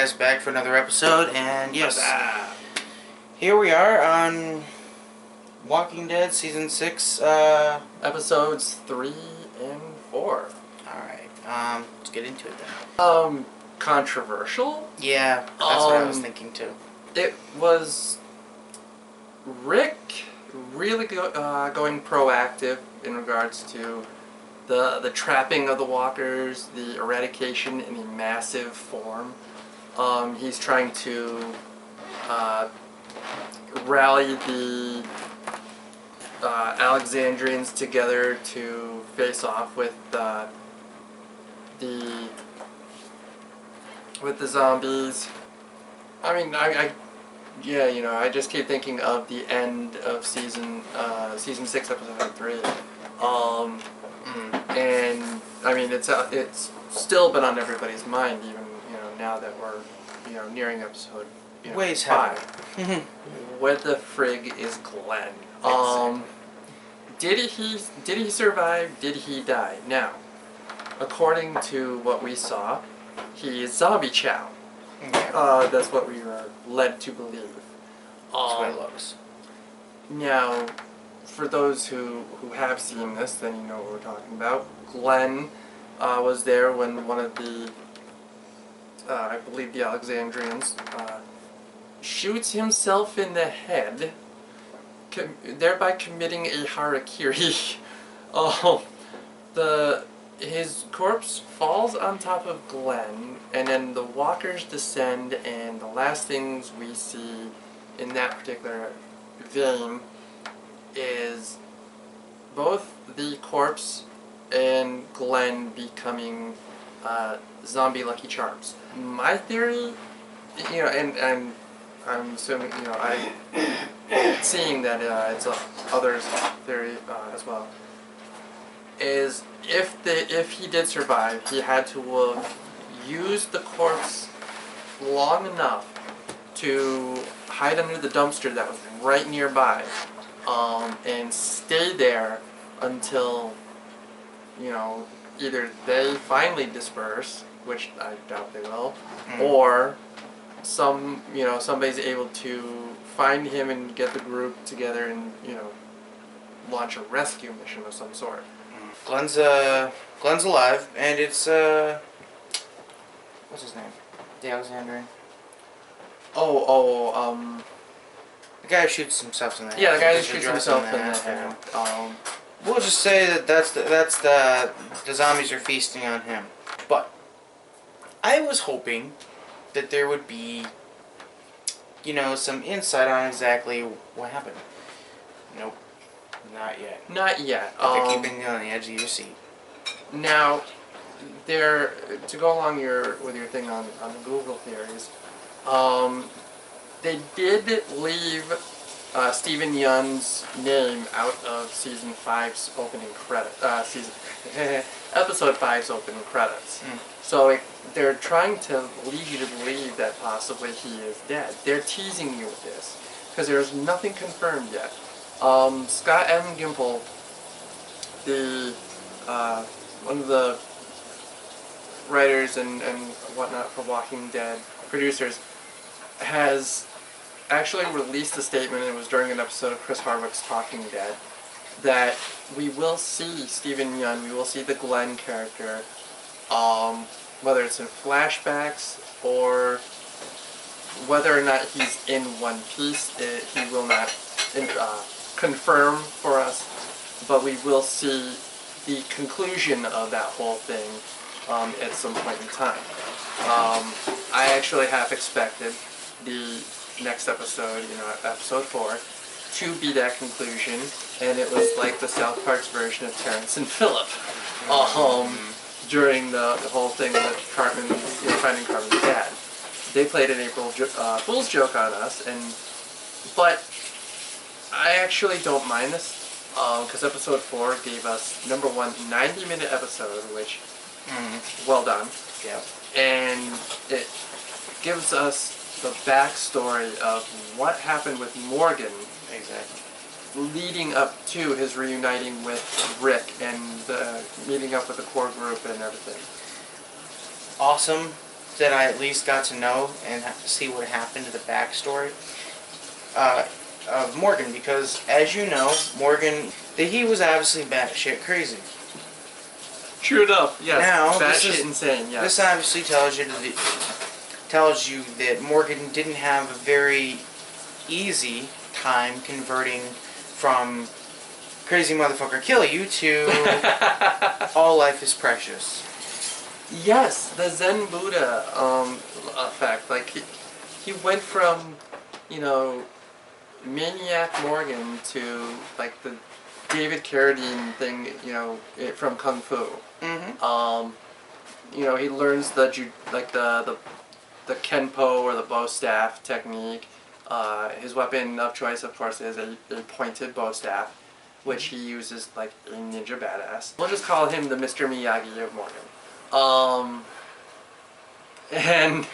guys back for another episode, and yes, here we are on Walking Dead Season 6, Episodes 3 and 4. Alright, let's get into it then. Controversial? Yeah, that's what I was thinking too. It was Rick really going proactive in regards to the trapping of the walkers, the eradication in a massive form. He's trying to rally the Alexandrians together to face off with the zombies. I mean, I just keep thinking of the end of season 6, episode 3. And I mean, it's still been on everybody's mind, even now that we're nearing episode Ways 5. What the frig is Glenn? Did he survive? Did he die? Now, according to what we saw, he is zombie chow. Yeah. That's what we were led to believe. That's what it looks. Now, for those who have seen this, then you know what we're talking about. Glenn was there when one of the, I believe the Alexandrians, shoots himself in the head, thereby committing a harakiri. His corpse falls on top of Glenn, and then the walkers descend, and the last things we see in that particular vein is both the corpse and Glenn becoming zombie Lucky Charms. My theory, and I'm assuming, I'm seeing that it's others' theory as well, is if he did survive, he had to have used the corpse long enough to hide under the dumpster that was right nearby, and stay there until, either they finally disperse, which I doubt they will, or somebody's able to find him and get the group together and, launch a rescue mission of some sort. Glenn's alive, and it's, what's his name? The Alexandrian. The guy who shoots himself in the head. Yeah, the guy who shoots himself in the head. We'll just say that that's the zombies are feasting on him. But I was hoping that there would be, some insight on exactly what happened. Nope, not yet. Not yet. They're keeping you on the edge of your seat. Now, to go along with your thing on the Google theories, they did leave Stephen Yeun's name out of season 5's opening credit. Episode 5's opening credits. So they're trying to lead you to believe that possibly he is dead. They're teasing you with this because there's nothing confirmed yet. Scott M. Gimple, one of the writers and whatnot for Walking Dead, producers, has actually released a statement, and it was during an episode of Chris Hardwick's Talking Dead, that we will see Stephen Yeun, we will see the Glenn character, whether it's in flashbacks or whether or not he's in One Piece, he will not confirm for us, but we will see the conclusion of that whole thing at some point in time. I actually half expected the next episode, episode 4, to be that conclusion, and it was like the South Park's version of Terrence and Phillip during the whole thing with Cartman, finding Cartman's dad. They played an April Fool's joke on us, but I actually don't mind this, because episode 4 gave us, number one, 90-minute episode, which, well done. Yeah. And it gives us the backstory of what happened with Morgan. Exactly. Leading up to his reuniting with Rick and meeting up with the core group and everything. Awesome. that I at least got to know and see what happened to the backstory of Morgan, because as you know, Morgan, he was obviously batshit crazy. True enough, yes. Now, Batshit insane, yes. This obviously tells you that Morgan didn't have a very easy time converting from crazy motherfucker kill you to all life is precious. Yes, the Zen Buddha effect. Like, he went from, Maniac Morgan to, like, the David Carradine thing, from Kung Fu. Mm-hmm. He learns the Kenpo or the bow staff technique. His weapon of choice, of course, is a pointed bow staff, which he uses like a ninja badass. We'll just call him the Mr. Miyagi of Morgan. And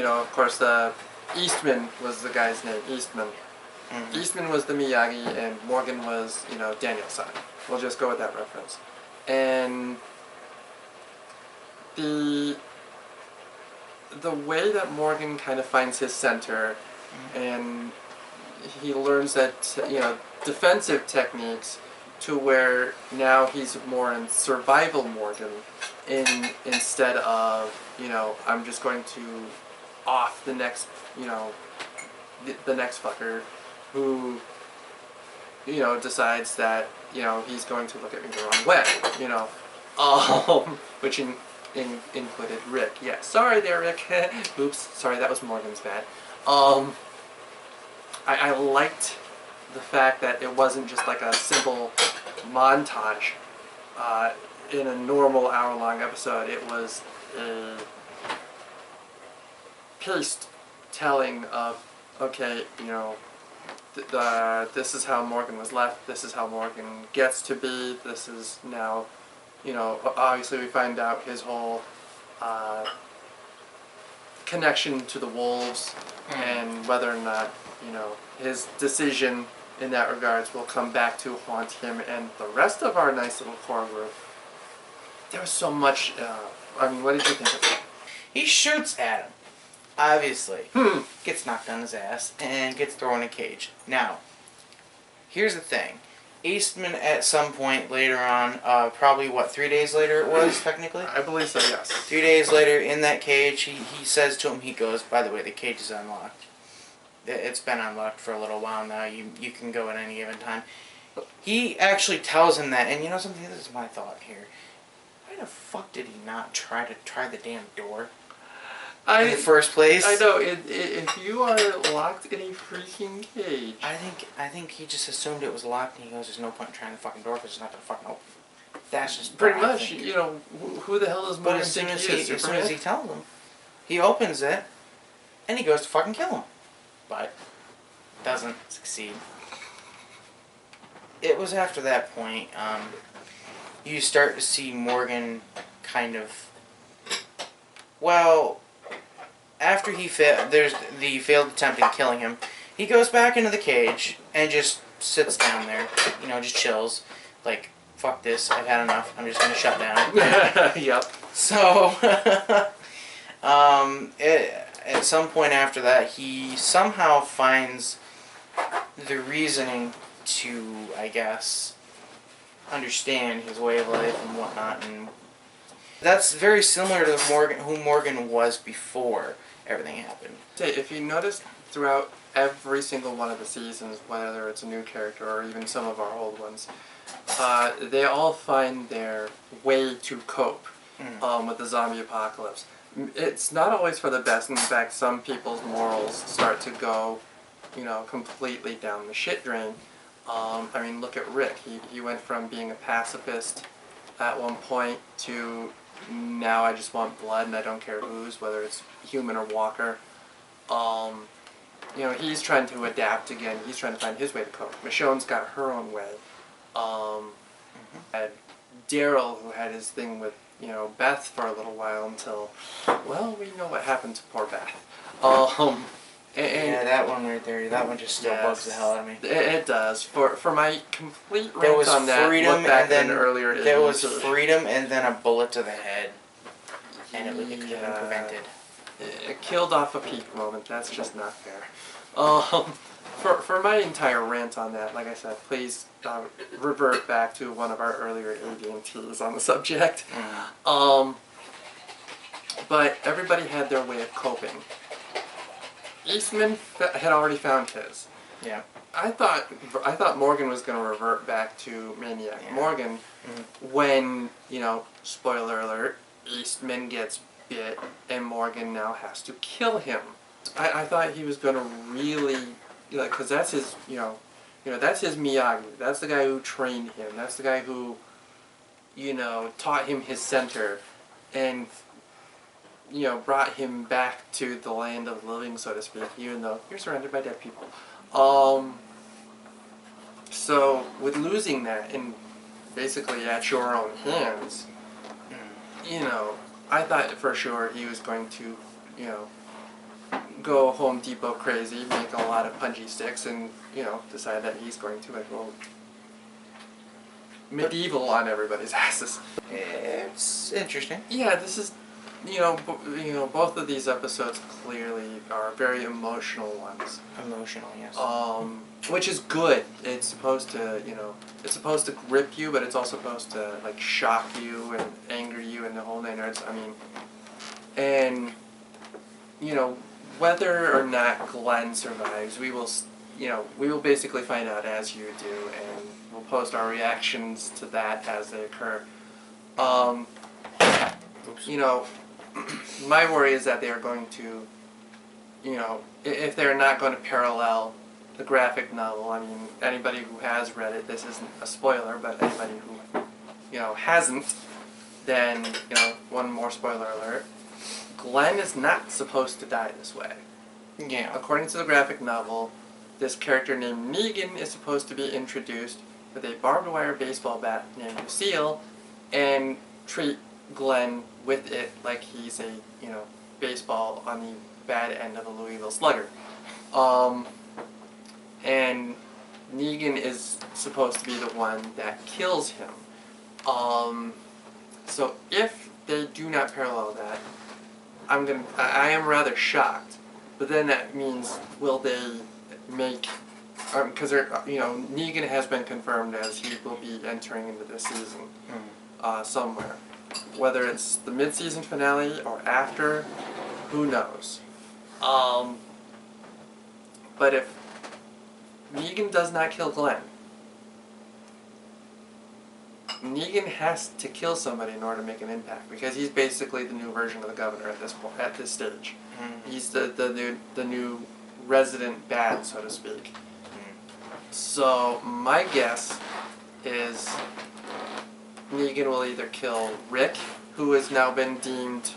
of course, the Eastman was the guy's name. Eastman. Mm-hmm. Eastman was the Miyagi, and Morgan was Daniel-san. We'll just go with that reference. And the way that Morgan kind of finds his center, and he learns that defensive techniques to where now he's more in survival Morgan instead of I'm just going to off the next the next fucker who decides that he's going to look at me the wrong way, which included Rick. Yeah, sorry there, Rick. Oops, sorry, that was Morgan's bad. I liked the fact that it wasn't just like a simple montage in a normal hour-long episode. It was a paced telling of, okay, this is how Morgan was left, this is how Morgan gets to be, this is now, obviously we find out his whole connection to the wolves, and whether or not, his decision in that regards will come back to haunt him and the rest of our nice little core group. There was so much, what did you think of it? He shoots at him. Obviously. Gets knocked on his ass and gets thrown in a cage. Now, here's the thing. Eastman at some point later on, probably 3 days later it was, technically? I believe so, yes. 3 days later in that cage, he says to him, he goes, by the way, the cage is unlocked. It's been unlocked for a little while now. You can go at any given time. He actually tells him that, and something, this is my thought here. Why the fuck did he not try the damn door? In the first place. I know. If you are locked in a freaking cage, I think he just assumed it was locked, and he goes, "There's no point in trying the fucking door because it's not gonna fucking open." That's just pretty much. Who the hell is Morgan? But as soon as he tells him, he opens it, and he goes to fucking kill him, but doesn't succeed. It was after that point, you start to see Morgan kind of, after there's the failed attempt at killing him, he goes back into the cage and just sits down there, just chills, like, fuck this, I've had enough, I'm just gonna shut down. Yep. So, at some point after that, he somehow finds the reasoning to, I guess, understand his way of life and whatnot, and that's very similar to who Morgan was before everything happened. If you notice throughout every single one of the seasons, whether it's a new character or even some of our old ones, they all find their way to cope with the zombie apocalypse. It's not always for the best. In fact, some people's morals start to go, completely down the shit drain. Look at Rick. He went from being a pacifist at one point to now I just want blood and I don't care whose, whether it's human or walker. He's trying to adapt again. He's trying to find his way to cope. Michonne's got her own way. Had Daryl, who had his thing with, Beth for a little while until, we know what happened to poor Beth. Yeah, that one right there, that one just still bugs the hell out of me. It does. For my complete rant on that, look back then earlier. There was freedom and then a bullet to the head. and it could have been prevented. It killed off a peak moment. That's just not fair. For my entire rant on that, like I said, please revert back to one of our earlier AD&Ts on the subject. But everybody had their way of coping. Eastman had already found his. Yeah. I thought Morgan was going to revert back to Maniac Morgan when, spoiler alert, Eastman gets bit and Morgan now has to kill him. I thought he was going to really, because that's his, that's his Miyagi. That's the guy who trained him. That's the guy who, taught him his center and, brought him back to the land of the living, so to speak, even though you're surrounded by dead people. So with losing that and basically at your own hands, I thought for sure he was going to, go Home Depot crazy, make a lot of punji sticks, and decide that he's going to go medieval on everybody's asses. It's interesting. Yeah, this is, both of these episodes clearly are very emotional ones. Emotional, yes. Which is good. It's supposed to, it's supposed to grip you, but it's also supposed to shock you and anger you and the whole nine yards. I mean, and whether or not Glenn survives, we will basically find out as you do, and we'll post our reactions to that as they occur. My worry is that they are going to, if they're not going to parallel the graphic novel. I mean, anybody who has read it, this isn't a spoiler, but anybody who, hasn't, then, one more spoiler alert. Glenn is not supposed to die this way. Yeah. According to the graphic novel, this character named Negan is supposed to be introduced with a barbed wire baseball bat named Lucille and treat Glenn with it like he's a, baseball on the bad end of a Louisville Slugger. And Negan is supposed to be the one that kills him. So if they do not parallel that, I am rather shocked. But then that means, will they make, because Negan has been confirmed as he will be entering into this season somewhere. Whether it's the mid-season finale or after, who knows. But if Negan does not kill Glenn, Negan has to kill somebody in order to make an impact, because he's basically the new version of the governor at this point, at this stage. He's the new resident bad, so to speak. So my guess is Negan will either kill Rick, who has now been deemed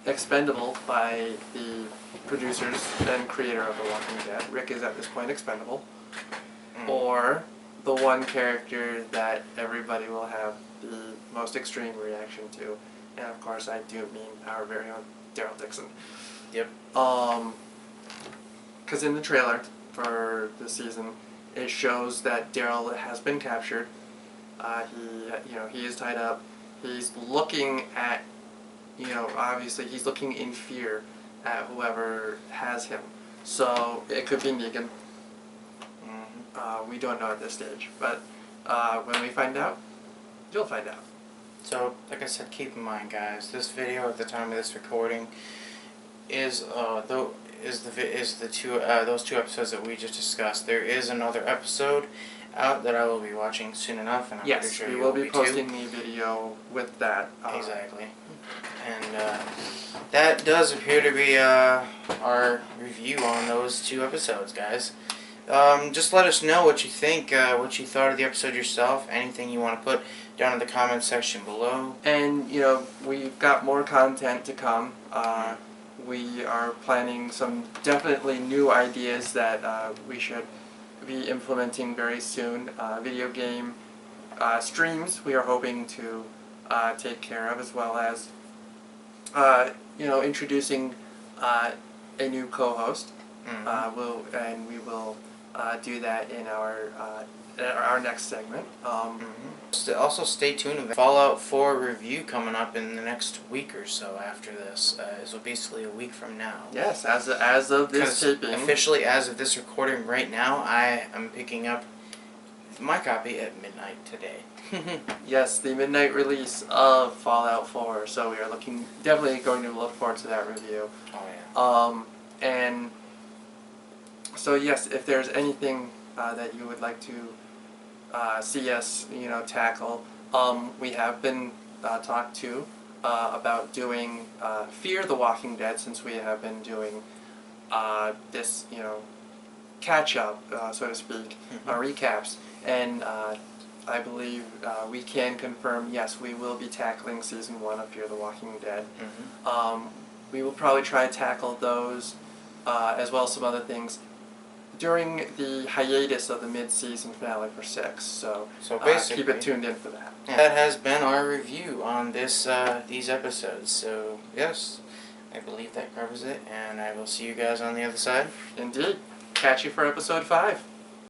expendable by the producers and creator of The Walking Dead. Rick is at this point expendable. Or the one character that everybody will have the most extreme reaction to. And of course I do mean our very own Daryl Dixon. Yep. Because in the trailer for the season, it shows that Daryl has been captured. He is tied up. He's looking at, obviously he's looking in fear at whoever has him. So it could be Negan. We don't know at this stage, but when we find out, you'll find out. So, like I said, keep in mind, guys, this video at the time of this recording is those two episodes that we just discussed. There is another episode out that I will be watching soon enough, and I'm pretty sure we you will be posting too. the video with that. Exactly. And that does appear to be our review on those two episodes, guys. Just let us know what you think, what you thought of the episode yourself, anything you want to put down in the comment section below. And, we've got more content to come. We are planning some definitely new ideas that we should be implementing very soon. Video game streams we are hoping to take care of, as well as introducing a new co-host. We will do that in our our next segment. Also, stay tuned. Fallout 4 review coming up in the next week or so after this. So basically a week from now. Yes, as of this taping. Officially, as of this recording right now, I am picking up my copy at midnight today. Yes, the midnight release of Fallout 4. So we are definitely going to look forward to that review. Oh yeah. And so yes, if there's anything that you would like to see us, tackle, we have been talked to about doing Fear the Walking Dead, since we have been doing this, catch up, so to speak, recaps, and I believe we can confirm, yes, we will be tackling Season 1 of Fear the Walking Dead. We will probably try to tackle those, as well as some other things, during the hiatus of the mid-season finale for 6. So basically, keep it tuned in for that. That has been our review on these episodes. So yes, I believe that covers it, and I will see you guys on the other side. Indeed. Catch you for episode 5.